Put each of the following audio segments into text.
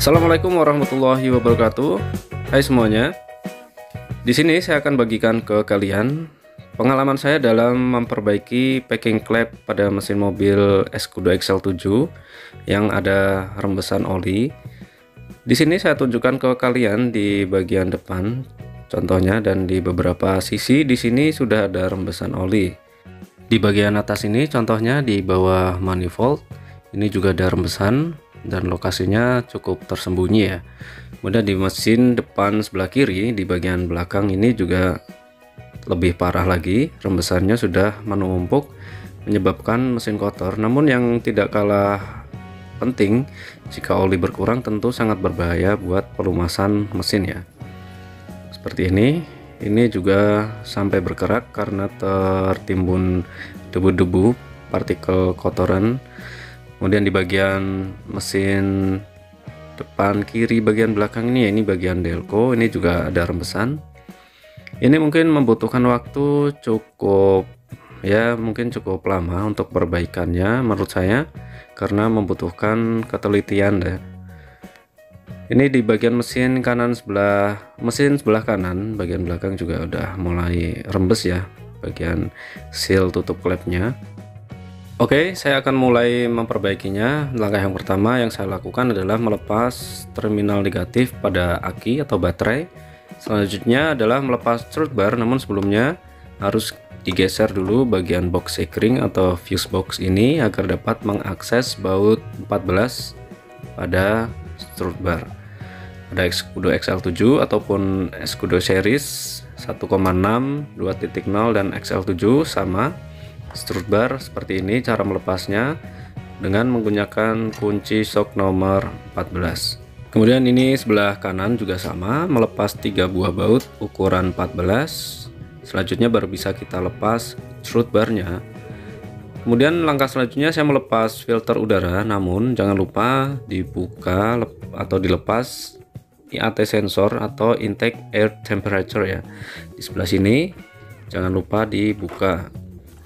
Assalamualaikum warahmatullahi wabarakatuh. Hai semuanya. Di sini saya akan bagikan ke kalian pengalaman saya dalam memperbaiki packing klep pada mesin mobil Escudo XL7 yang ada rembesan oli. Di sini saya tunjukkan ke kalian di bagian depan contohnya, dan di beberapa sisi di sini sudah ada rembesan oli. Di bagian atas ini contohnya di bawah manifold ini juga ada rembesan dan lokasinya cukup tersembunyi ya. Kemudian di mesin depan sebelah kiri di bagian belakang ini juga lebih parah lagi, rembesannya sudah menumpuk menyebabkan mesin kotor. Namun yang tidak kalah penting, jika oli berkurang tentu sangat berbahaya buat pelumasan mesin ya. Seperti ini juga sampai berkerak karena tertimbun debu-debu partikel kotoran. Kemudian di bagian mesin depan kiri bagian belakang ini bagian delco, ini juga ada rembesan. Ini mungkin membutuhkan waktu cukup lama untuk perbaikannya menurut saya, karena membutuhkan ketelitian deh. Ini di bagian mesin sebelah kanan bagian belakang juga udah mulai rembes ya, bagian seal tutup klepnya. Oke, saya akan mulai memperbaikinya. Langkah yang pertama yang saya lakukan adalah melepas terminal negatif pada aki atau baterai. Selanjutnya adalah melepas strut bar, namun sebelumnya harus digeser dulu bagian box sekring atau fuse box ini agar dapat mengakses baut 14 pada strut bar. Pada Escudo XL7 ataupun Escudo series 1,6, 2.0 dan XL7 sama. Strut bar seperti ini cara melepasnya dengan menggunakan kunci shock nomor 14. Kemudian ini sebelah kanan juga sama, melepas 3 buah baut ukuran 14. Selanjutnya baru bisa kita lepas strut barnya. Kemudian langkah selanjutnya saya melepas filter udara, namun jangan lupa dibuka atau dilepas IAT sensor atau intake air temperature ya. Di sebelah sini jangan lupa dibuka.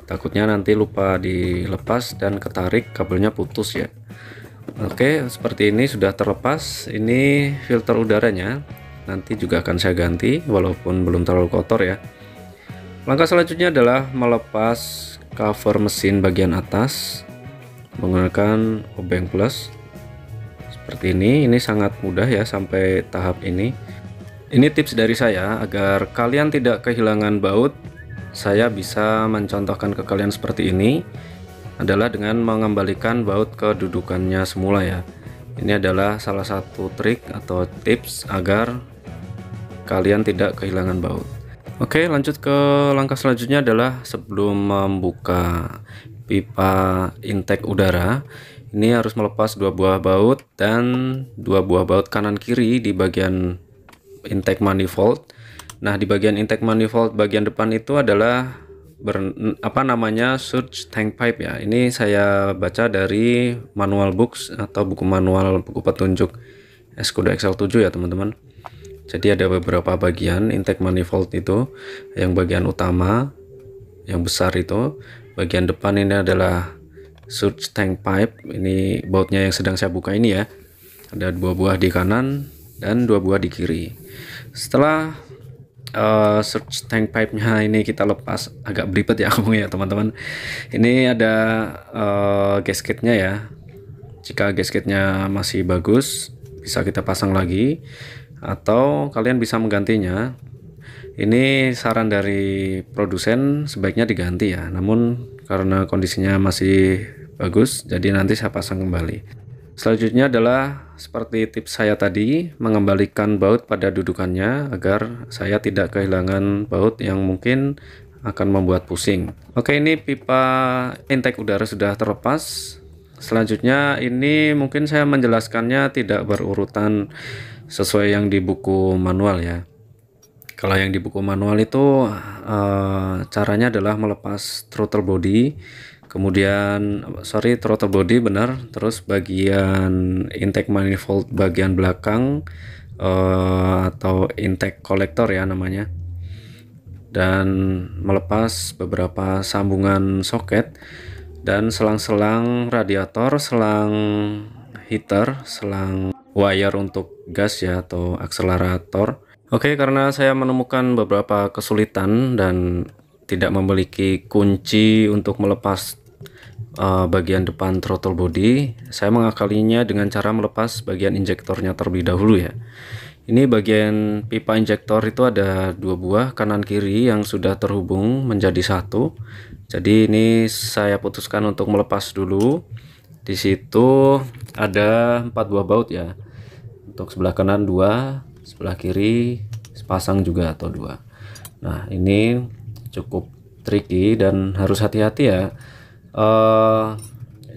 Takutnya nanti lupa dilepas dan ketarik kabelnya putus ya. Oke, seperti ini sudah terlepas. Ini filter udaranya, nanti juga akan saya ganti walaupun belum terlalu kotor ya. Langkah selanjutnya adalah melepas cover mesin bagian atas menggunakan obeng plus seperti ini sangat mudah ya sampai tahap ini. Ini tips dari saya agar kalian tidak kehilangan baut. Saya bisa mencontohkan ke kalian seperti ini adalah dengan mengembalikan baut ke dudukannya semula ya. Ini adalah salah satu trik atau tips agar kalian tidak kehilangan baut. Oke, lanjut ke langkah selanjutnya adalah sebelum membuka pipa intake udara, ini harus melepas 2 buah baut dan 2 buah baut kanan kiri di bagian intake manifold. Nah, di bagian intake manifold bagian depan itu adalah surge tank pipe ya. Ini saya baca dari manual books atau buku manual, buku petunjuk Escudo XL7 ya teman-teman. Jadi ada beberapa bagian intake manifold itu. Yang bagian utama yang besar itu, bagian depan ini adalah surge tank pipe. Ini bautnya yang sedang saya buka ini ya. Ada 2 buah di kanan dan 2 buah di kiri. Setelah surge tank pipe-nya ini kita lepas, agak belibet ya ngomongnya ya teman-teman. Ini ada gasketnya ya. Jika gasketnya masih bagus bisa kita pasang lagi atau kalian bisa menggantinya. Ini saran dari produsen, sebaiknya diganti ya, namun karena kondisinya masih bagus jadi nanti saya pasang kembali. Selanjutnya adalah seperti tips saya tadi, mengembalikan baut pada dudukannya agar saya tidak kehilangan baut yang mungkin akan membuat pusing. Oke, ini pipa intake udara sudah terlepas. Selanjutnya ini mungkin saya menjelaskannya tidak berurutan sesuai yang di buku manual ya. Kalau yang di buku manual itu caranya adalah melepas throttle body, throttle body benar, terus bagian intake manifold bagian belakang atau intake collector ya namanya, dan melepas beberapa sambungan soket dan selang-selang radiator, selang heater, selang wire untuk gas ya atau akselerator. Oke, karena saya menemukan beberapa kesulitan dan tidak memiliki kunci untuk melepas bagian depan throttle body, saya mengakalinya dengan cara melepas bagian injektornya terlebih dahulu ya. Ini bagian pipa injektor itu ada dua buah kanan kiri yang sudah terhubung menjadi satu. Jadi ini saya putuskan untuk melepas dulu. Di situ ada 4 buah baut ya. Untuk sebelah kanan 2, sebelah kiri sepasang juga atau 2. Nah, ini cukup tricky dan harus hati-hati ya.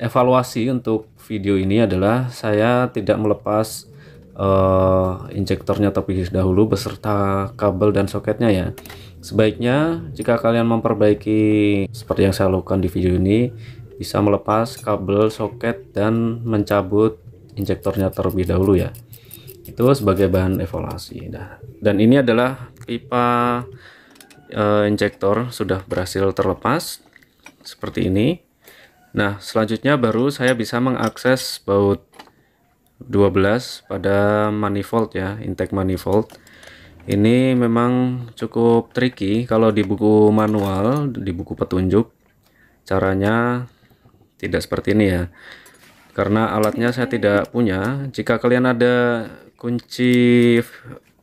Evaluasi untuk video ini adalah saya tidak melepas injektornya terlebih dahulu beserta kabel dan soketnya ya. Sebaiknya jika kalian memperbaiki seperti yang saya lakukan di video ini, bisa melepas kabel, soket, dan mencabut injektornya terlebih dahulu ya. Itu sebagai bahan evaluasi. Nah, dan ini adalah pipa injektor sudah berhasil terlepas seperti ini. Nah, selanjutnya baru saya bisa mengakses baut 12 pada manifold ya, intake manifold. Ini memang cukup tricky kalau di buku manual, di buku petunjuk caranya tidak seperti ini ya. Karena alatnya saya tidak punya. Jika kalian ada kunci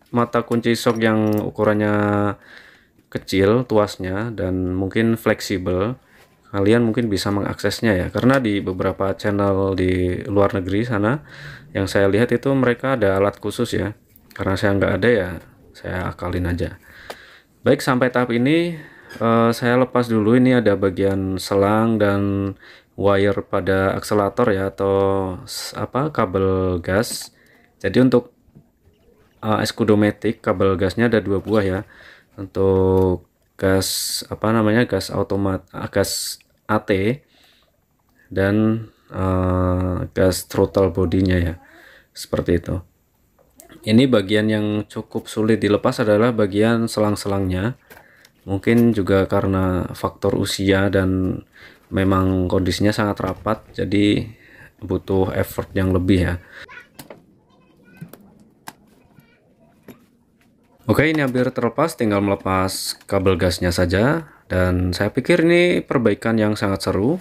mata kunci shock yang ukurannya kecil tuasnya dan mungkin fleksibel, kalian mungkin bisa mengaksesnya ya. Karena di beberapa channel di luar negeri sana yang saya lihat itu mereka ada alat khusus ya. Karena saya nggak ada ya, saya akalin aja. Baik, sampai tahap ini saya lepas dulu. Ini ada bagian selang dan wire pada akselerator ya, atau kabel gas. Jadi untuk Escudomatic kabel gasnya ada 2 buah ya. Untuk gas gas gas AT dan gas throttle bodinya ya, seperti itu. Ini bagian yang cukup sulit dilepas adalah bagian selang-selangnya. Mungkin juga karena faktor usia dan memang kondisinya sangat rapat, jadi butuh effort yang lebih ya. Oke, ini hampir terlepas, tinggal melepas kabel gasnya saja. Dan saya pikir ini perbaikan yang sangat seru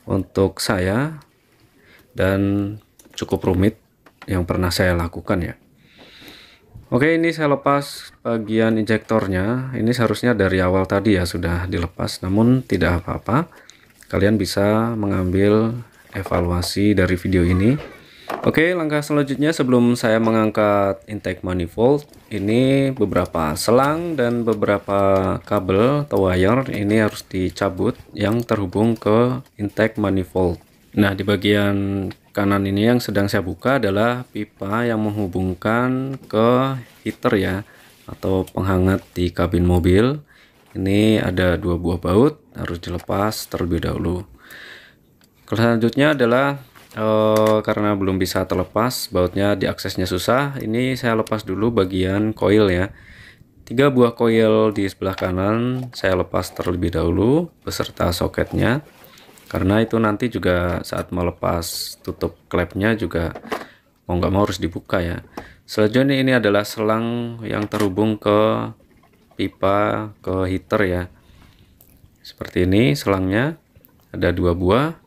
untuk saya dan cukup rumit yang pernah saya lakukan ya. Oke, ini saya lepas bagian injektornya. Ini seharusnya dari awal tadi ya sudah dilepas, namun tidak apa-apa. Kalian bisa mengambil evaluasi dari video ini. Oke, langkah selanjutnya sebelum saya mengangkat intake manifold, ini beberapa selang dan beberapa kabel atau wire ini harus dicabut yang terhubung ke intake manifold. Nah, di bagian kanan ini yang sedang saya buka adalah pipa yang menghubungkan ke heater ya, atau penghangat di kabin mobil. Ini ada 2 buah baut, harus dilepas terlebih dahulu. Selanjutnya adalah karena belum bisa terlepas, bautnya diaksesnya susah, ini saya lepas dulu bagian koil ya. 3 buah koil di sebelah kanan saya lepas terlebih dahulu beserta soketnya, karena itu nanti juga saat melepas tutup klepnya juga mau nggak mau harus dibuka ya. Selanjutnya ini adalah selang yang terhubung ke pipa ke heater ya, seperti ini selangnya ada 2 buah.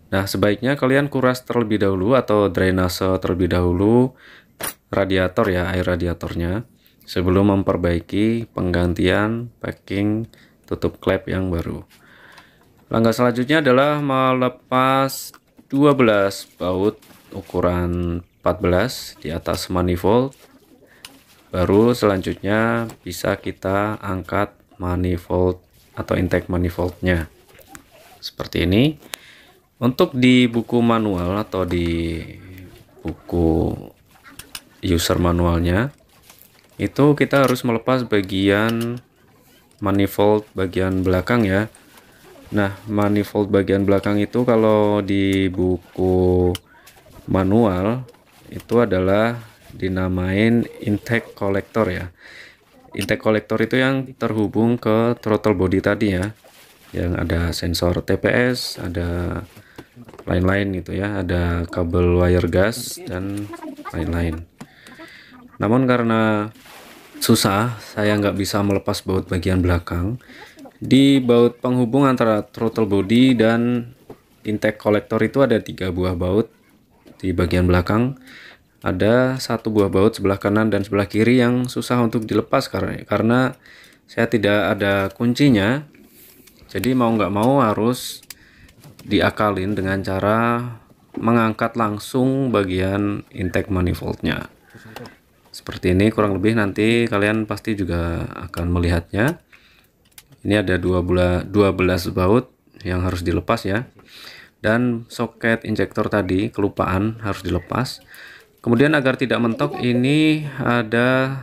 Nah, sebaiknya kalian kuras terlebih dahulu atau drainase terlebih dahulu radiator ya, air radiatornya, sebelum memperbaiki penggantian packing tutup klep yang baru. Langkah selanjutnya adalah melepas 12 baut ukuran 14 di atas manifold. Baru selanjutnya bisa kita angkat manifold atau intake manifoldnya. Seperti ini. Untuk di buku manual atau di buku user manualnya, itu kita harus melepas bagian manifold bagian belakang ya. Nah, manifold bagian belakang itu kalau di buku manual itu adalah dinamain intake collector ya. Intake collector itu yang terhubung ke throttle body tadi ya. yang ada sensor TPS, ada lain-lain gitu ya, ada kabel wire gas dan lain-lain. Namun karena susah, saya nggak bisa melepas baut bagian belakang. Di baut penghubung antara throttle body dan intake kolektor itu ada 3 buah baut di bagian belakang. Ada 1 buah baut sebelah kanan dan sebelah kiri yang susah untuk dilepas karena saya tidak ada kuncinya. Jadi mau nggak mau harus diakalin dengan cara mengangkat langsung bagian intake manifoldnya. Seperti ini kurang lebih, nanti kalian pasti juga akan melihatnya. Ini ada 12 baut yang harus dilepas ya. Dan soket injektor tadi kelupaan harus dilepas. Kemudian agar tidak mentok, ini ada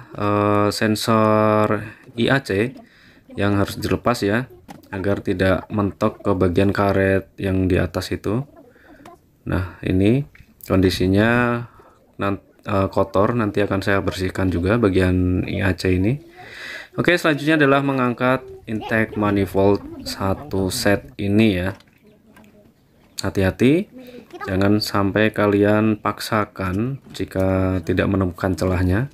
sensor IAC yang harus dilepas ya, agar tidak mentok ke bagian karet yang di atas itu. Nah, ini kondisinya kotor, nanti akan saya bersihkan juga bagian IAC ini. Oke, selanjutnya adalah mengangkat intake manifold 1 set ini ya. Hati-hati, jangan sampai kalian paksakan jika tidak menemukan celahnya.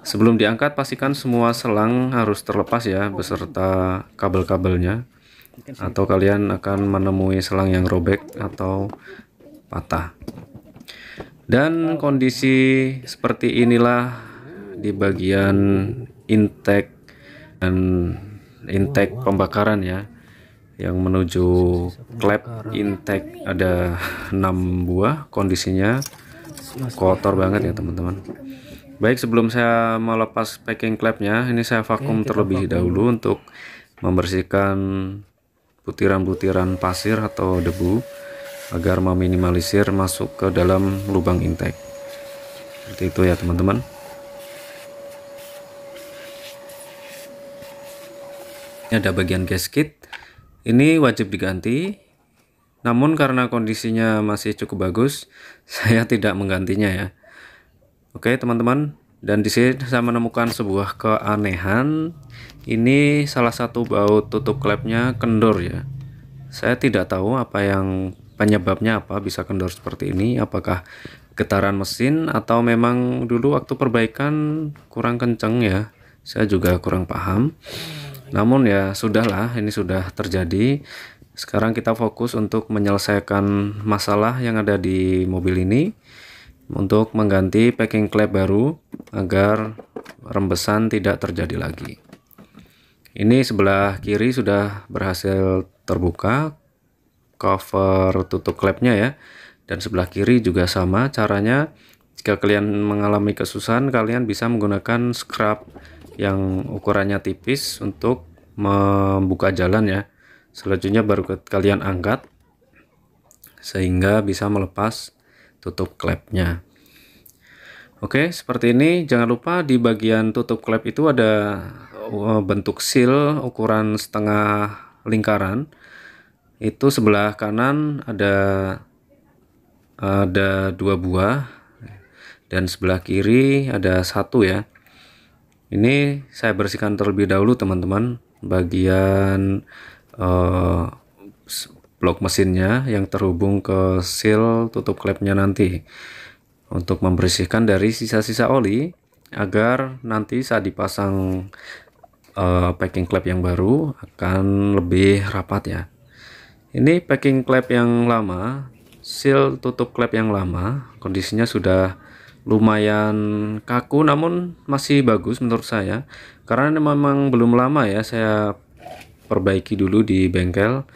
Sebelum diangkat, pastikan semua selang harus terlepas ya, beserta kabel-kabelnya, atau kalian akan menemui selang yang robek atau patah. Dan kondisi seperti inilah di bagian intake dan intake pembakaran ya, yang menuju klep intake ada 6 buah. Kondisinya kotor banget ya teman-teman. Baik, sebelum saya melepas packing klepnya, ini saya vakum terlebih dahulu untuk membersihkan butiran-butiran pasir atau debu agar meminimalisir masuk ke dalam lubang intake. Seperti itu ya teman-teman. Ini ada bagian gasket, ini wajib diganti, namun karena kondisinya masih cukup bagus, saya tidak menggantinya ya. Oke teman-teman, dan di sini saya menemukan sebuah keanehan. Ini salah satu baut tutup klepnya kendor ya. Saya tidak tahu apa yang penyebabnya, apa bisa kendor seperti ini. Apakah getaran mesin atau memang dulu waktu perbaikan kurang kenceng ya. Saya juga kurang paham. Namun ya sudahlah, ini sudah terjadi. Sekarang kita fokus untuk menyelesaikan masalah yang ada di mobil ini, untuk mengganti packing klep baru agar rembesan tidak terjadi lagi. Ini sebelah kiri sudah berhasil terbuka cover tutup klepnya ya, dan sebelah kiri juga sama caranya. Jika kalian mengalami kesusahan, kalian bisa menggunakan scrub yang ukurannya tipis untuk membuka jalan ya. Selanjutnya baru kalian angkat sehingga bisa melepas tutup klepnya. Oke, seperti ini. Jangan lupa di bagian tutup klep itu ada bentuk seal ukuran setengah lingkaran. Itu sebelah kanan ada 2 buah dan sebelah kiri ada 1 ya. Ini saya bersihkan terlebih dahulu teman-teman, bagian blok mesinnya yang terhubung ke seal tutup klepnya nanti, untuk membersihkan dari sisa-sisa oli agar nanti saat dipasang packing klep yang baru akan lebih rapat ya. Ini packing klep yang lama, seal tutup klep yang lama, kondisinya sudah lumayan kaku namun masih bagus menurut saya, karena memang belum lama ya saya perbaiki dulu di bengkel.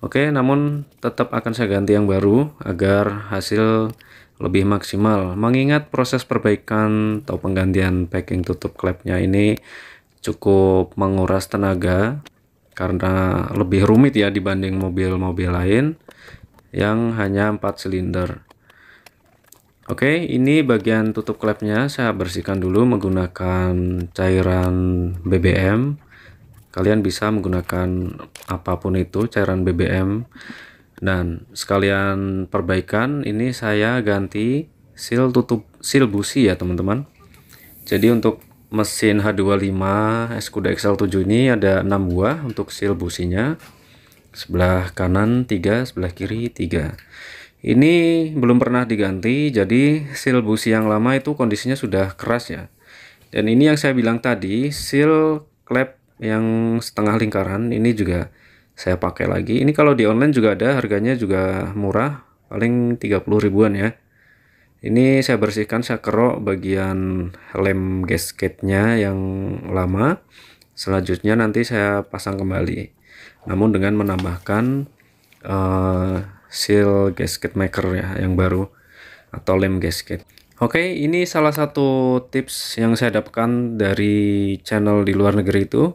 Oke, namun tetap akan saya ganti yang baru agar hasil lebih maksimal, mengingat proses perbaikan atau penggantian packing tutup klepnya ini cukup menguras tenaga karena lebih rumit ya dibanding mobil-mobil lain yang hanya 4 silinder. Oke, ini bagian tutup klepnya saya bersihkan dulu menggunakan cairan BBM. Kalian bisa menggunakan apapun itu, cairan BBM. Dan sekalian perbaikan, ini saya ganti seal busi ya teman-teman. Jadi untuk mesin H25 Escuda XL7 ini ada 6 buah untuk seal businya. Sebelah kanan 3, sebelah kiri 3. Ini belum pernah diganti, jadi seal busi yang lama itu kondisinya sudah keras ya. Dan ini yang saya bilang tadi, seal klep yang setengah lingkaran ini juga saya pakai lagi. Ini kalau di online juga ada, harganya juga murah, paling 30 ribuan ya. Ini saya bersihkan, saya kerok bagian lem gasketnya yang lama. Selanjutnya nanti saya pasang kembali, namun dengan menambahkan seal gasket maker ya yang baru atau lem gasket. Oke, ini salah satu tips yang saya dapatkan dari channel di luar negeri itu.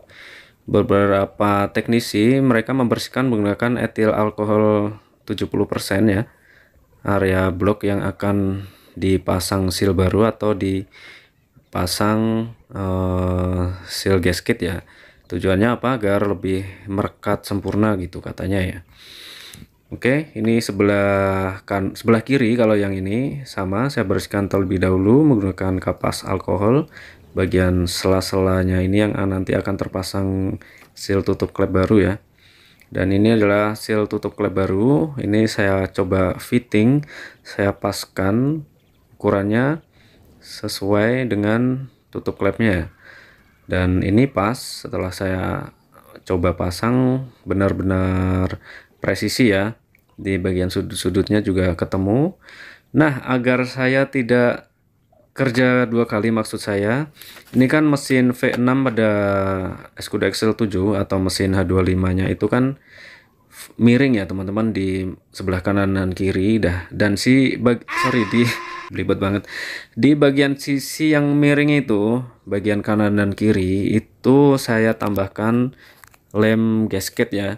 Beberapa teknisi mereka membersihkan menggunakan etil alkohol 70% ya, area blok yang akan dipasang seal baru atau dipasang seal gasket ya. Tujuannya apa? Agar lebih merekat sempurna gitu katanya ya. Oke, ini sebelah kiri. Kalau yang ini sama, saya bersihkan terlebih dahulu menggunakan kapas alkohol. Bagian sela-selanya ini yang nanti akan terpasang seal tutup klep baru ya. Dan ini adalah seal tutup klep baru. Ini saya coba fitting, saya paskan ukurannya sesuai dengan tutup klepnya. Dan ini pas. Setelah saya coba pasang, benar-benar presisi ya. Di bagian sudut-sudutnya juga ketemu. Nah, agar saya tidak kerja dua kali, maksud saya, ini kan mesin V6 pada Escuda XL7 atau mesin H25 nya itu kan miring ya teman-teman, di sebelah kanan dan kiri dan di belibet banget, di bagian sisi yang miring itu, bagian kanan dan kiri itu saya tambahkan lem gasket ya.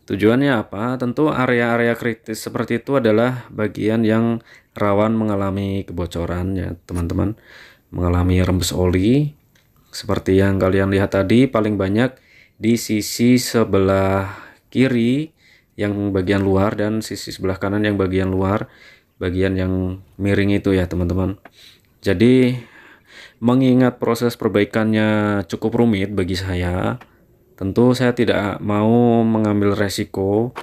Tujuannya apa? Tentu area-area kritis seperti itu adalah bagian yang rawan mengalami kebocoran ya teman-teman, mengalami rembes oli seperti yang kalian lihat tadi, paling banyak di sisi sebelah kiri yang bagian luar dan sisi sebelah kanan yang bagian luar, bagian yang miring itu ya teman-teman. Jadi mengingat proses perbaikannya cukup rumit bagi saya, tentu saya tidak mau mengambil resiko,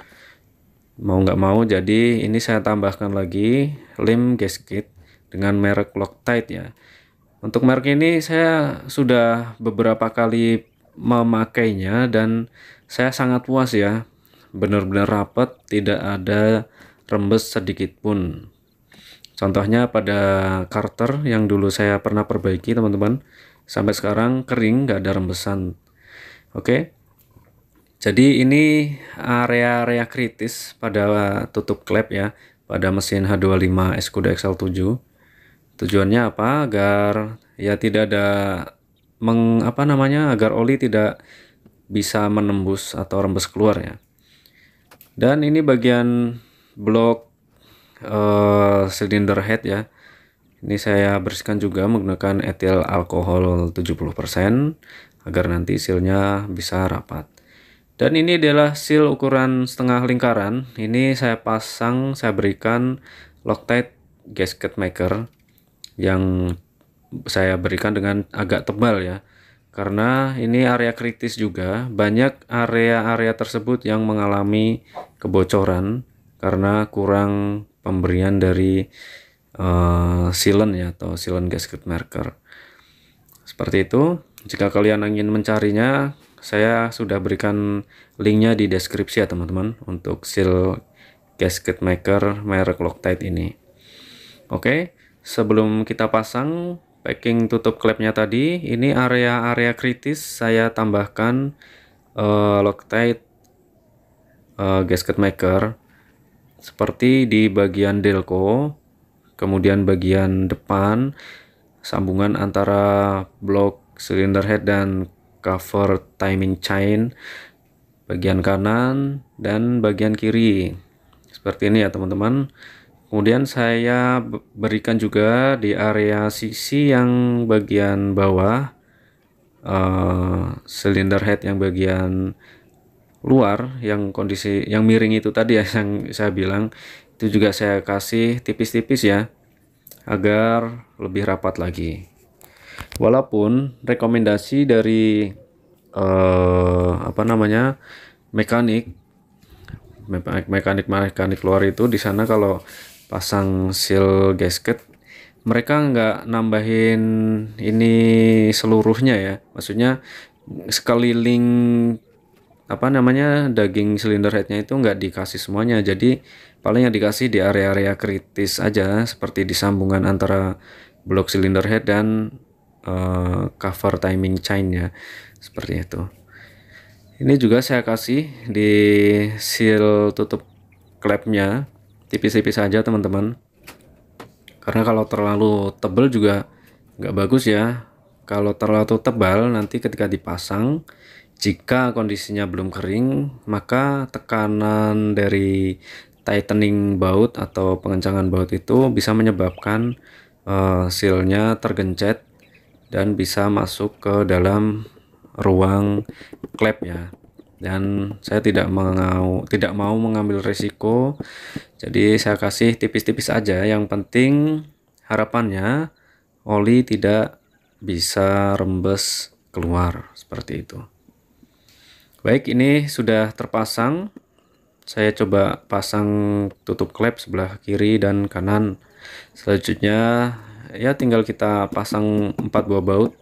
mau nggak mau, jadi ini saya tambahkan lagi lem gasket dengan merek Loctite ya. Untuk merek ini saya sudah beberapa kali memakainya dan saya sangat puas ya, benar-benar rapat, tidak ada rembes sedikit pun. Contohnya pada Carter yang dulu saya pernah perbaiki teman-teman, sampai sekarang kering, nggak ada rembesan. Oke, jadi ini area-area kritis pada tutup klep ya, pada mesin H25 Escuda XL7. Tujuannya apa? Agar ya tidak ada agar oli tidak bisa menembus atau rembes keluar ya. Dan ini bagian blok cylinder head ya. Ini saya bersihkan juga menggunakan etil alkohol 70% agar nanti sealnya bisa rapat. Dan ini adalah seal ukuran setengah lingkaran. Ini saya pasang, saya berikan Loctite gasket maker yang saya berikan dengan agak tebal ya, karena ini area kritis juga, banyak area-area tersebut yang mengalami kebocoran karena kurang pemberian dari sealant ya, atau sealant gasket marker. Seperti itu. Jika kalian ingin mencarinya, saya sudah berikan linknya di deskripsi ya teman-teman, untuk seal gasket maker merek Loctite ini. Oke, sebelum kita pasang packing tutup klepnya tadi, ini area-area kritis saya tambahkan Loctite gasket maker seperti di bagian delco, kemudian bagian depan, sambungan antara blok cylinder head dan cover timing chain, bagian kanan dan bagian kiri seperti ini ya teman-teman. Kemudian saya berikan juga di area sisi yang bagian bawah, cylinder head yang bagian luar, yang kondisi yang miring itu tadi ya, yang saya bilang itu juga saya kasih tipis-tipis ya, agar lebih rapat lagi. Walaupun rekomendasi dari mekanik luar itu di sana kalau pasang seal gasket mereka nggak nambahin ini seluruhnya ya, maksudnya sekeliling daging silinder headnya itu nggak dikasih semuanya, jadi paling yang dikasih di area-area kritis aja seperti di sambungan antara blok silinder head dan cover timing chain ya, seperti itu. Ini juga saya kasih di seal tutup klepnya tipis-tipis saja teman-teman, karena kalau terlalu tebal juga nggak bagus ya. Kalau terlalu tebal nanti ketika dipasang, jika kondisinya belum kering, maka tekanan dari tightening baut atau pengencangan baut itu bisa menyebabkan sealnya tergencet dan bisa masuk ke dalam ruang klep ya. Dan saya tidak mau mengambil risiko, jadi saya kasih tipis-tipis aja. Yang penting harapannya oli tidak bisa rembes keluar, seperti itu. Baik, ini sudah terpasang. Saya coba pasang tutup klep sebelah kiri dan kanan. Selanjutnya ya tinggal kita pasang 4 buah baut.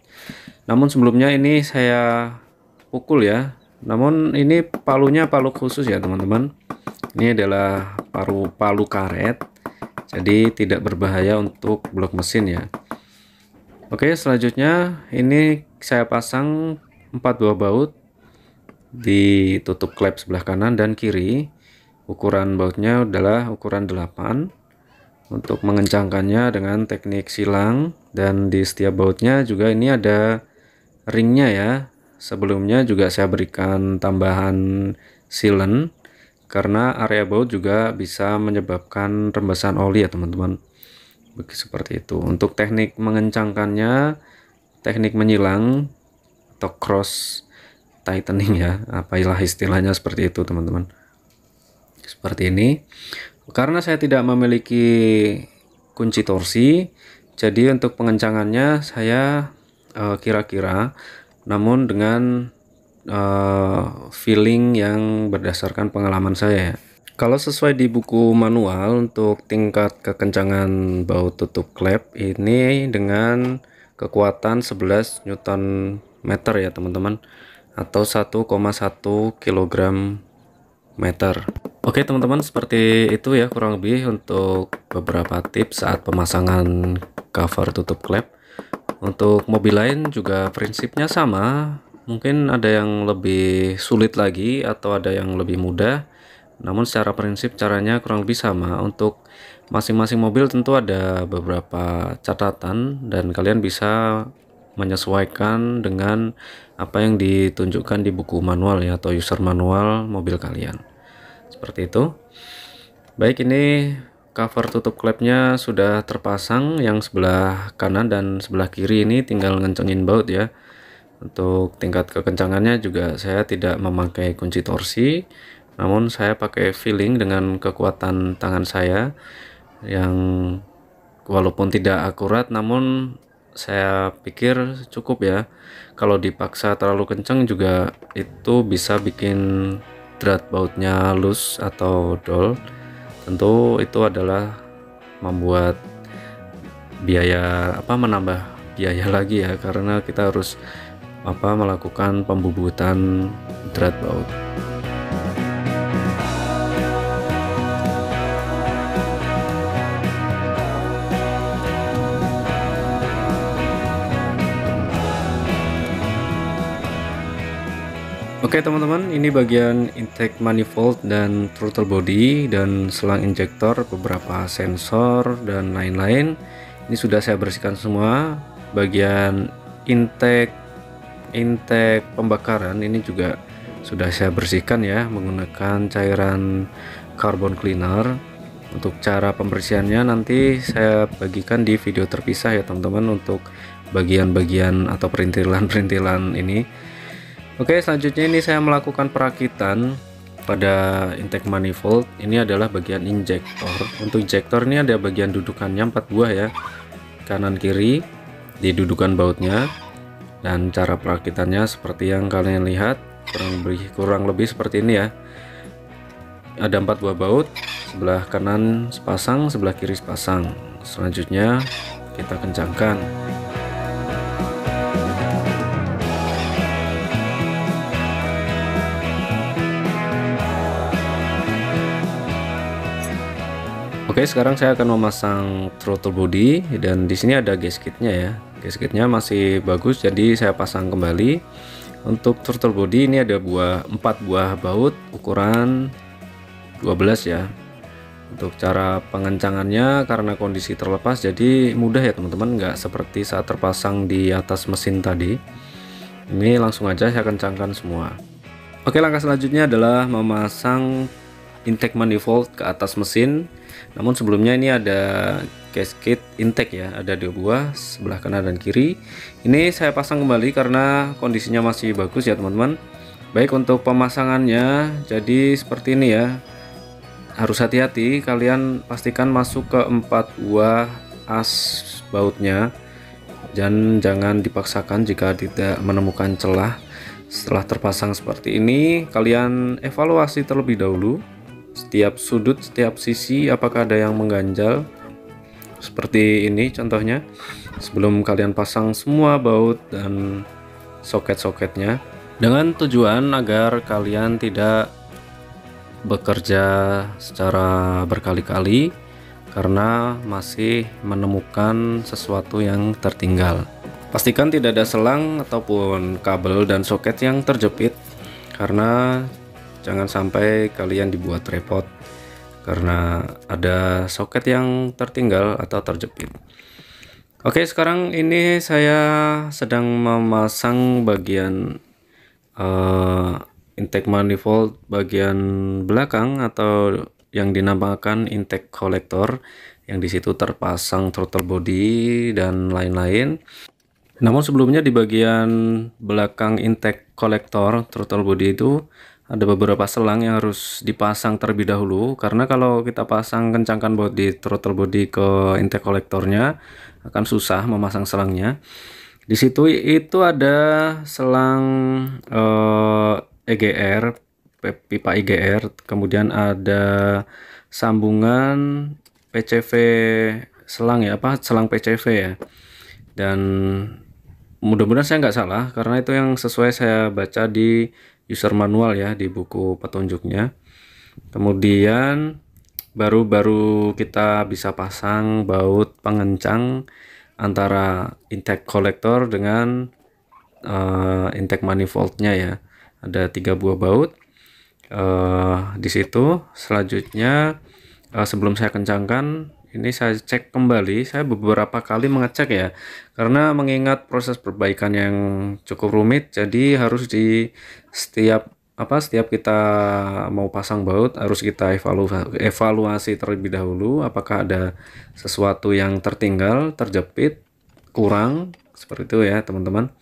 Namun sebelumnya ini saya pukul ya. Namun ini palunya palu khusus ya teman-teman. Ini adalah palu karet, jadi tidak berbahaya untuk blok mesin ya. Oke, selanjutnya ini saya pasang 4 buah baut di tutup klep sebelah kanan dan kiri. Ukuran bautnya adalah ukuran 8. Untuk mengencangkannya dengan teknik silang, dan di setiap bautnya juga ini ada ringnya ya. Sebelumnya juga saya berikan tambahan sealant karena area baut juga bisa menyebabkan rembesan oli ya teman-teman. Seperti itu. Untuk teknik mengencangkannya, teknik menyilang atau cross tightening ya, apalah istilahnya seperti itu teman-teman. Seperti ini. Karena saya tidak memiliki kunci torsi, jadi untuk pengencangannya saya kira-kira, namun dengan feeling yang berdasarkan pengalaman saya ya. Kalau sesuai di buku manual untuk tingkat kekencangan baut tutup klep ini dengan kekuatan 11 Newton meter ya teman-teman, atau 1,1 kg meter. Oke teman-teman, seperti itu ya kurang lebih untuk beberapa tips saat pemasangan cover tutup klep. Untuk mobil lain juga prinsipnya sama, mungkin ada yang lebih sulit lagi atau ada yang lebih mudah, namun secara prinsip caranya kurang lebih sama. Untuk masing-masing mobil tentu ada beberapa catatan dan kalian bisa menyesuaikan dengan apa yang ditunjukkan di buku manual ya, atau user manual mobil kalian. Seperti itu. Baik, ini cover tutup klepnya sudah terpasang, yang sebelah kanan dan sebelah kiri ini tinggal ngencengin baut ya. Untuk tingkat kekencangannya juga saya tidak memakai kunci torsi, namun saya pakai feeling dengan kekuatan tangan saya yang walaupun tidak akurat, namun saya pikir cukup ya. Kalau dipaksa terlalu kencang juga itu bisa bikin drat bautnya loose atau dol. Tentu itu adalah membuat menambah biaya lagi ya, karena kita harus melakukan pembubutan drat baut. Oke teman-teman, ini bagian intake manifold dan throttle body dan selang injektor, beberapa sensor dan lain-lain. Ini sudah saya bersihkan semua. Bagian intake pembakaran ini juga sudah saya bersihkan ya menggunakan cairan carbon cleaner. Untuk cara pembersihannya nanti saya bagikan di video terpisah ya teman-teman, untuk bagian-bagian atau perintilan-perintilan ini. Oke, selanjutnya ini saya melakukan perakitan pada intake manifold. Ini adalah bagian injektor. Untuk injektor ini ada bagian dudukannya 4 buah ya, kanan kiri. didudukan bautnya. Dan cara perakitannya seperti yang kalian lihat, kurang lebih seperti ini ya. Ada 4 buah baut, sebelah kanan sepasang, sebelah kiri sepasang. Selanjutnya kita kencangkan. Oke, sekarang saya akan memasang throttle body, dan di sini ada gasketnya ya. Gasketnya masih bagus, jadi saya pasang kembali. Untuk throttle body ini ada 4 buah baut ukuran 12 ya. Untuk cara pengencangannya, karena kondisi terlepas jadi mudah ya teman-teman, nggak seperti saat terpasang di atas mesin tadi. Ini langsung aja saya kencangkan semua. Oke, langkah selanjutnya adalah memasang intake manifold ke atas mesin. Namun sebelumnya ini ada gasket intake ya, ada 2 buah sebelah kanan dan kiri. Ini saya pasang kembali karena kondisinya masih bagus ya teman-teman. Baik, untuk pemasangannya jadi seperti ini ya. Harus hati-hati, kalian pastikan masuk ke 4 buah as bautnya, dan jangan dipaksakan jika tidak menemukan celah. Setelah terpasang seperti ini, kalian evaluasi terlebih dahulu setiap sudut, setiap sisi apakah ada yang mengganjal. Seperti ini contohnya, sebelum kalian pasang semua baut dan soket-soketnya, dengan tujuan agar kalian tidak bekerja secara berkali-kali karena masih menemukan sesuatu yang tertinggal. Pastikan tidak ada selang ataupun kabel dan soket yang terjepit, karena jangan sampai kalian dibuat repot karena ada soket yang tertinggal atau terjepit. Oke, sekarang ini saya sedang memasang bagian intake manifold bagian belakang, atau yang dinamakan intake collector, yang disitu terpasang throttle body dan lain-lain. Namun sebelumnya di bagian belakang intake collector throttle body itu ada beberapa selang yang harus dipasang terlebih dahulu, karena kalau kita pasang kencangkan baut di throttle body ke intake kolektornya akan susah memasang selangnya. Di situ itu ada selang EGR, pipa IGR, kemudian ada sambungan PCV selang ya, selang PCV ya. Dan mudah-mudahan saya nggak salah, karena itu yang sesuai saya baca di user manual ya, di buku petunjuknya. Kemudian baru kita bisa pasang baut pengencang antara intake collector dengan intake manifoldnya ya. Ada 3 buah baut di situ. Selanjutnya sebelum saya kencangkan, ini saya cek kembali. Saya beberapa kali mengecek ya, karena mengingat proses perbaikan yang cukup rumit, jadi harus di setiap kita mau pasang baut harus kita evaluasi terlebih dahulu apakah ada sesuatu yang tertinggal, terjepit, kurang, seperti itu ya teman-teman.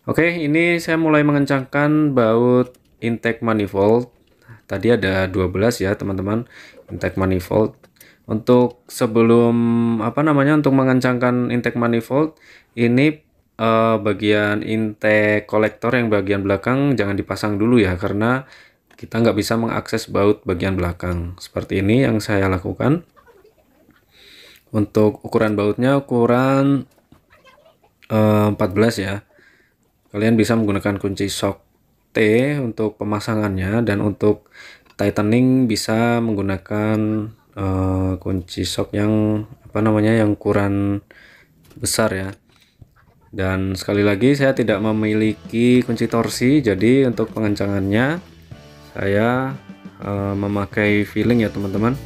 Oke, ini saya mulai mengencangkan baut intake manifold. Tadi ada 12 ya teman-teman, intake manifold. Untuk sebelum untuk mengencangkan intake manifold ini, bagian intake kolektor yang bagian belakang jangan dipasang dulu ya, karena kita nggak bisa mengakses baut bagian belakang. Seperti ini yang saya lakukan. Untuk ukuran bautnya ukuran 14 ya. Kalian bisa menggunakan kunci shock T untuk pemasangannya, dan untuk tightening bisa menggunakan kunci shock yang yang ukuran besar ya. Dan sekali lagi saya tidak memiliki kunci torsi, jadi untuk pengencangannya saya memakai feeling ya teman-teman.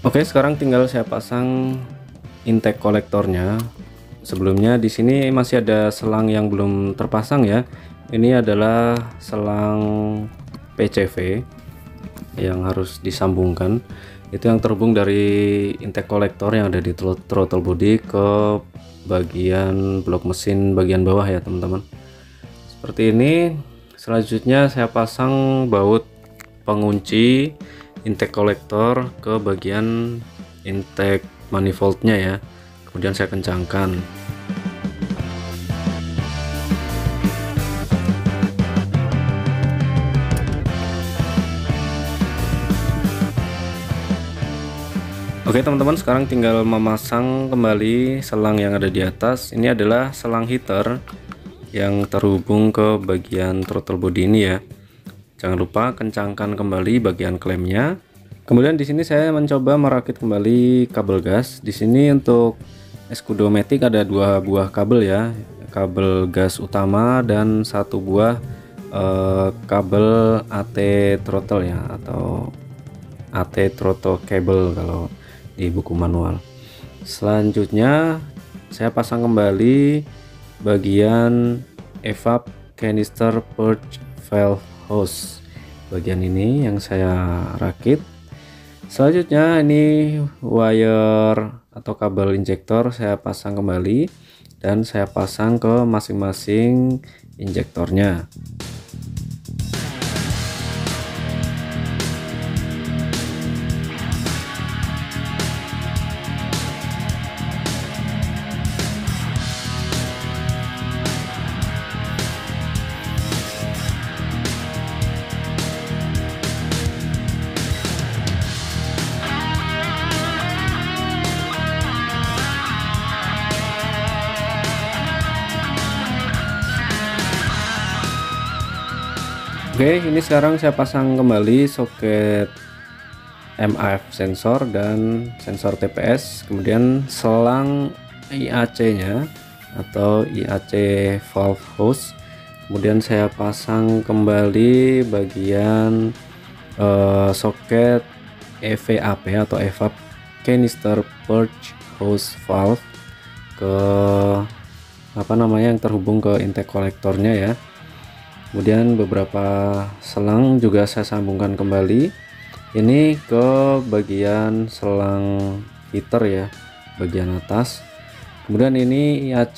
Oke, sekarang tinggal saya pasang intake kolektornya. Sebelumnya di sini masih ada selang yang belum terpasang ya. Ini adalah selang PCV yang harus disambungkan. Itu yang terhubung dari intake kolektor yang ada di throttle body ke bagian blok mesin bagian bawah ya teman-teman. Seperti ini. Selanjutnya saya pasang baut pengunci intake kolektor ke bagian intake manifoldnya ya, kemudian saya kencangkan. Oke teman-teman, sekarang tinggal memasang kembali selang yang ada di atas. Ini adalah selang heater yang terhubung ke bagian throttle body ini ya. Jangan lupa kencangkan kembali bagian klemnya. Kemudian di sini saya mencoba merakit kembali kabel gas. Di sini untuk Escudomatic ada 2 buah kabel ya, kabel gas utama dan 1 buah kabel AT throttle ya, atau AT throttle cable kalau di buku manual. Selanjutnya saya pasang kembali bagian evap canister purge valve hose, bagian ini yang saya rakit. Selanjutnya ini wire atau kabel injektor saya pasang kembali dan saya pasang ke masing-masing injektornya. Oke, ini sekarang saya pasang kembali soket MAF sensor dan sensor TPS, kemudian selang IAC nya atau IAC valve hose, kemudian saya pasang kembali bagian soket EVAP atau evap canister purge hose valve ke yang terhubung ke intake kolektornya ya. Kemudian beberapa selang juga saya sambungkan kembali ini ke bagian selang heater ya, bagian atas. Kemudian ini IAC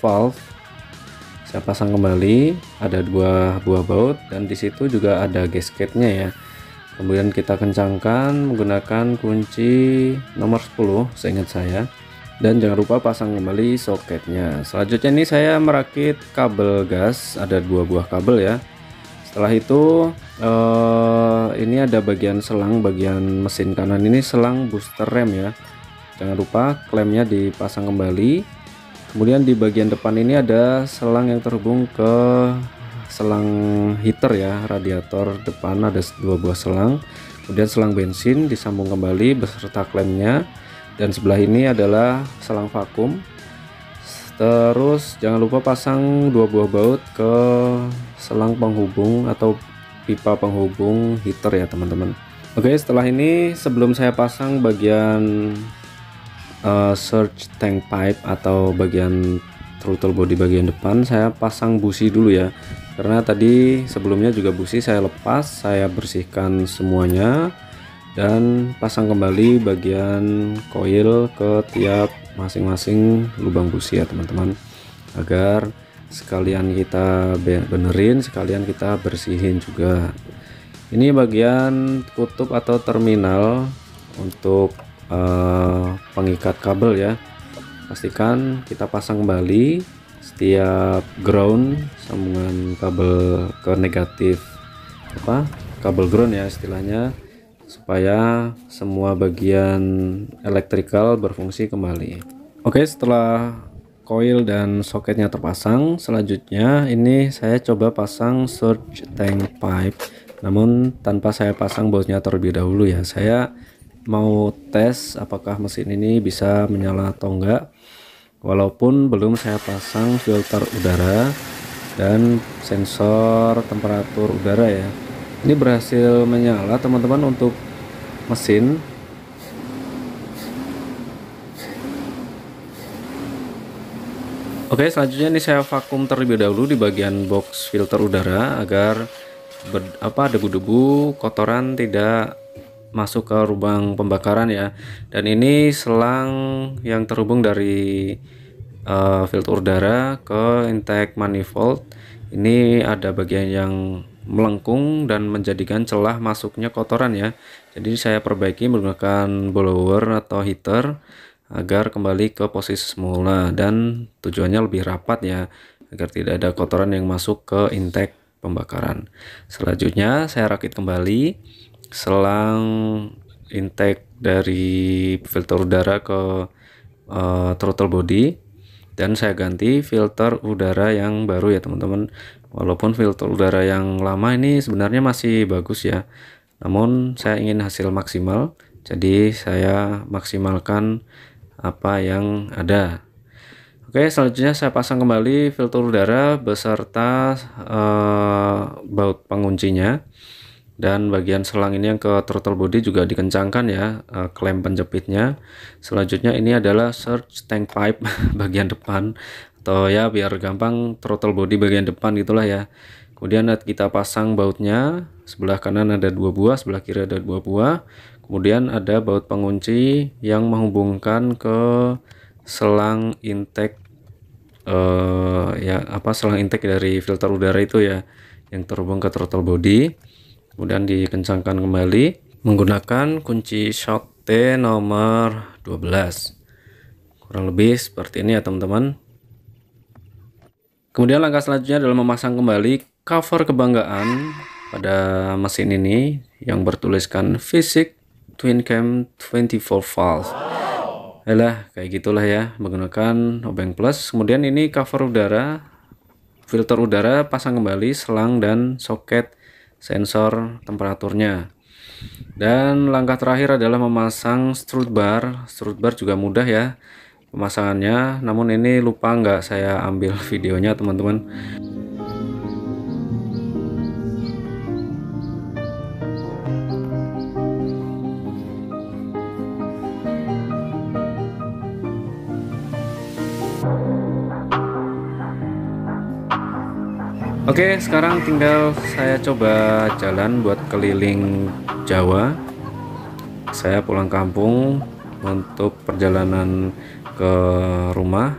valve saya pasang kembali, ada 2 buah baut dan disitu juga ada gasketnya ya. Kemudian kita kencangkan menggunakan kunci nomor 10 seingat saya. Dan jangan lupa pasang kembali soketnya. Selanjutnya ini saya merakit kabel gas, ada 2 buah kabel ya. Setelah itu ini ada bagian selang bagian mesin kanan, ini selang booster rem ya. Jangan lupa klemnya dipasang kembali. Kemudian di bagian depan ini ada selang yang terhubung ke selang heater ya, radiator depan ada 2 buah selang. Kemudian selang bensin disambung kembali beserta klemnya. Dan sebelah ini adalah selang vakum. Terus jangan lupa pasang 2 buah baut ke selang penghubung atau pipa penghubung heater ya teman-teman. Oke, setelah ini sebelum saya pasang bagian surge tank pipe atau bagian throttle body bagian depan, saya pasang busi dulu ya. Karena tadi sebelumnya juga busi saya lepas, saya bersihkan semuanya dan pasang kembali bagian koil ke tiap masing-masing lubang busi ya teman-teman, agar sekalian kita benerin sekalian kita bersihin juga. Ini bagian kutub atau terminal untuk pengikat kabel ya. Pastikan kita pasang kembali setiap ground, sambungan kabel ke negatif kabel ground ya istilahnya, supaya semua bagian elektrikal berfungsi kembali. Oke, setelah koil dan soketnya terpasang, selanjutnya ini saya coba pasang surge tank pipe, namun tanpa saya pasang bautnya terlebih dahulu ya. Saya mau tes apakah mesin ini bisa menyala atau enggak, walaupun belum saya pasang filter udara dan sensor temperatur udara ya. Ini berhasil menyala teman-teman untuk mesin, Oke, selanjutnya ini saya vakum terlebih dahulu di bagian box filter udara agar debu-debu kotoran tidak masuk ke lubang pembakaran ya. Dan ini selang yang terhubung dari filter udara ke intake manifold. Ini ada bagian yang melengkung dan menjadikan celah masuknya kotoran ya. Jadi saya perbaiki menggunakan blower atau heater agar kembali ke posisi semula, dan tujuannya lebih rapat ya, agar tidak ada kotoran yang masuk ke intake pembakaran. Selanjutnya saya rakit kembali selang intake dari filter udara ke throttle body, dan saya ganti filter udara yang baru ya teman-teman. Walaupun filter udara yang lama ini sebenarnya masih bagus ya, namun saya ingin hasil maksimal, jadi saya maksimalkan apa yang ada. Oke, selanjutnya saya pasang kembali filter udara beserta baut penguncinya, dan bagian selang ini yang ke throttle body juga dikencangkan ya, klem penjepitnya. Selanjutnya ini adalah surge tank pipe bagian depan, atau ya biar gampang throttle body bagian depan gitulah ya. Kemudian kita pasang bautnya, sebelah kanan ada 2 buah, sebelah kiri ada 2 buah. Kemudian ada baut pengunci yang menghubungkan ke selang intake selang intake dari filter udara itu ya, yang terhubung ke throttle body. Kemudian dikencangkan kembali menggunakan kunci shock T nomor 12. Kurang lebih seperti ini ya teman-teman. Kemudian langkah selanjutnya adalah memasang kembali cover kebanggaan pada mesin ini yang bertuliskan Vsig Twin Cam 24 valve. Kayak gitulah ya, menggunakan obeng plus. Kemudian ini cover udara, filter udara, pasang kembali selang dan soket sensor temperaturnya. Dan langkah terakhir adalah memasang strut bar. Strut bar juga mudah ya pemasangannya, namun ini lupa nggak saya ambil videonya teman-teman. Oke, sekarang tinggal saya coba jalan buat keliling Jawa. Saya pulang kampung untuk perjalanan ke rumah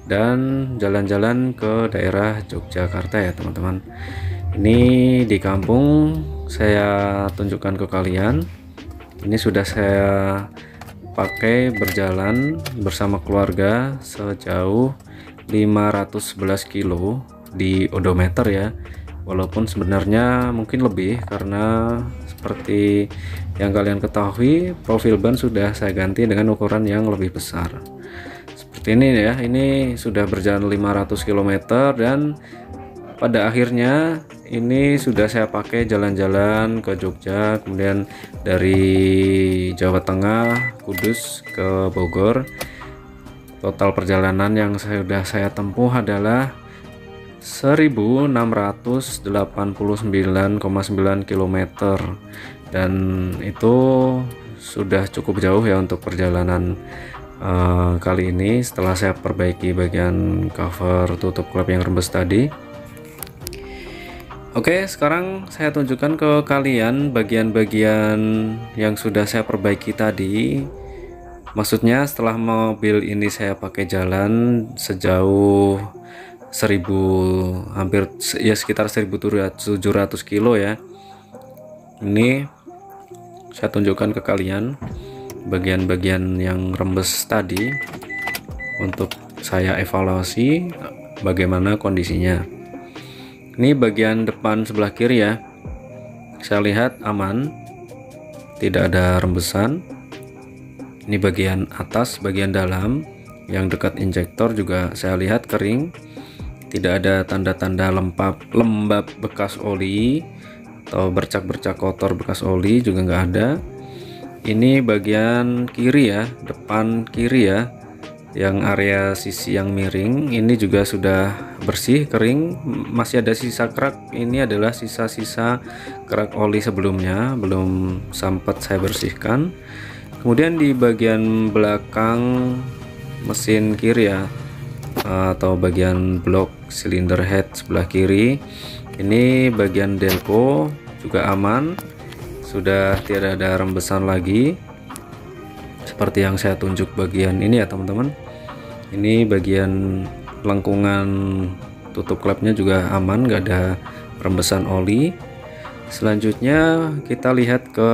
dan jalan-jalan ke daerah Yogyakarta ya teman-teman. Ini di kampung saya tunjukkan ke kalian. Ini sudah saya pakai berjalan bersama keluarga sejauh 511 kilo di odometer ya, walaupun sebenarnya mungkin lebih karena seperti yang kalian ketahui profil ban sudah saya ganti dengan ukuran yang lebih besar seperti ini ya. Ini sudah berjalan 500 km dan pada akhirnya ini sudah saya pakai jalan-jalan ke Jogja, kemudian dari Jawa Tengah Kudus ke Bogor. Total perjalanan yang sudah saya tempuh adalah 1689,9 km, dan itu sudah cukup jauh ya untuk perjalanan kali ini setelah saya perbaiki bagian cover tutup klep yang rembes tadi. Oke, sekarang saya tunjukkan ke kalian bagian-bagian yang sudah saya perbaiki tadi. Maksudnya setelah mobil ini saya pakai jalan sejauh sekitar 1700 kilo ya. Ini saya tunjukkan ke kalian bagian-bagian yang rembes tadi untuk saya evaluasi bagaimana kondisinya. Ini bagian depan sebelah kiri ya, saya lihat aman, tidak ada rembesan. Ini bagian atas, bagian dalam yang dekat injektor juga saya lihat kering, tidak ada tanda-tanda lembab bekas oli atau bercak-bercak kotor bekas oli juga nggak ada. Ini bagian kiri ya, depan kiri ya, yang area sisi yang miring ini juga sudah bersih, kering. Masih ada sisa kerak, ini adalah sisa-sisa kerak oli sebelumnya, belum sempat saya bersihkan. Kemudian di bagian belakang mesin kiri ya, atau bagian blok silinder head sebelah kiri. Ini bagian delco juga aman, sudah tidak ada rembesan lagi seperti yang saya tunjuk bagian ini ya teman-teman. Ini bagian lengkungan tutup klepnya juga aman, nggak ada rembesan oli. Selanjutnya kita lihat ke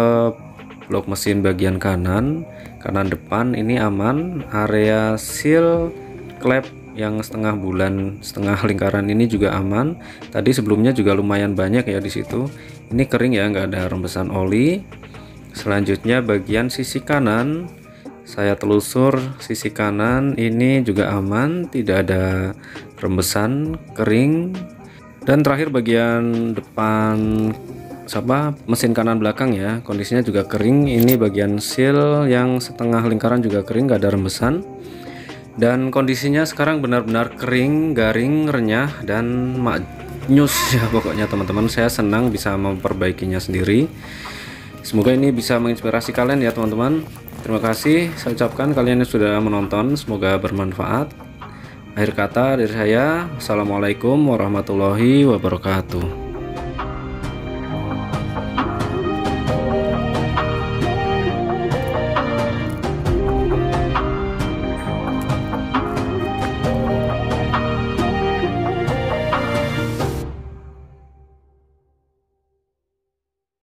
blok mesin bagian kanan depan, ini aman. Area seal klep yang setengah bulan, setengah lingkaran ini juga aman. Tadi sebelumnya juga lumayan banyak ya di situ. Ini kering ya, nggak ada rembesan oli. Selanjutnya bagian sisi kanan, saya telusur sisi kanan ini juga aman, tidak ada rembesan, kering. Dan terakhir bagian depan mesin kanan belakang ya, kondisinya juga kering. Ini bagian seal yang setengah lingkaran juga kering, nggak ada rembesan. Dan kondisinya sekarang benar-benar kering, garing, renyah, dan maknyus ya pokoknya teman-teman. Saya senang bisa memperbaikinya sendiri. Semoga ini bisa menginspirasi kalian ya teman-teman. Terima kasih saya ucapkan kalian yang sudah menonton, semoga bermanfaat. Akhir kata dari saya, assalamualaikum warahmatullahi wabarakatuh.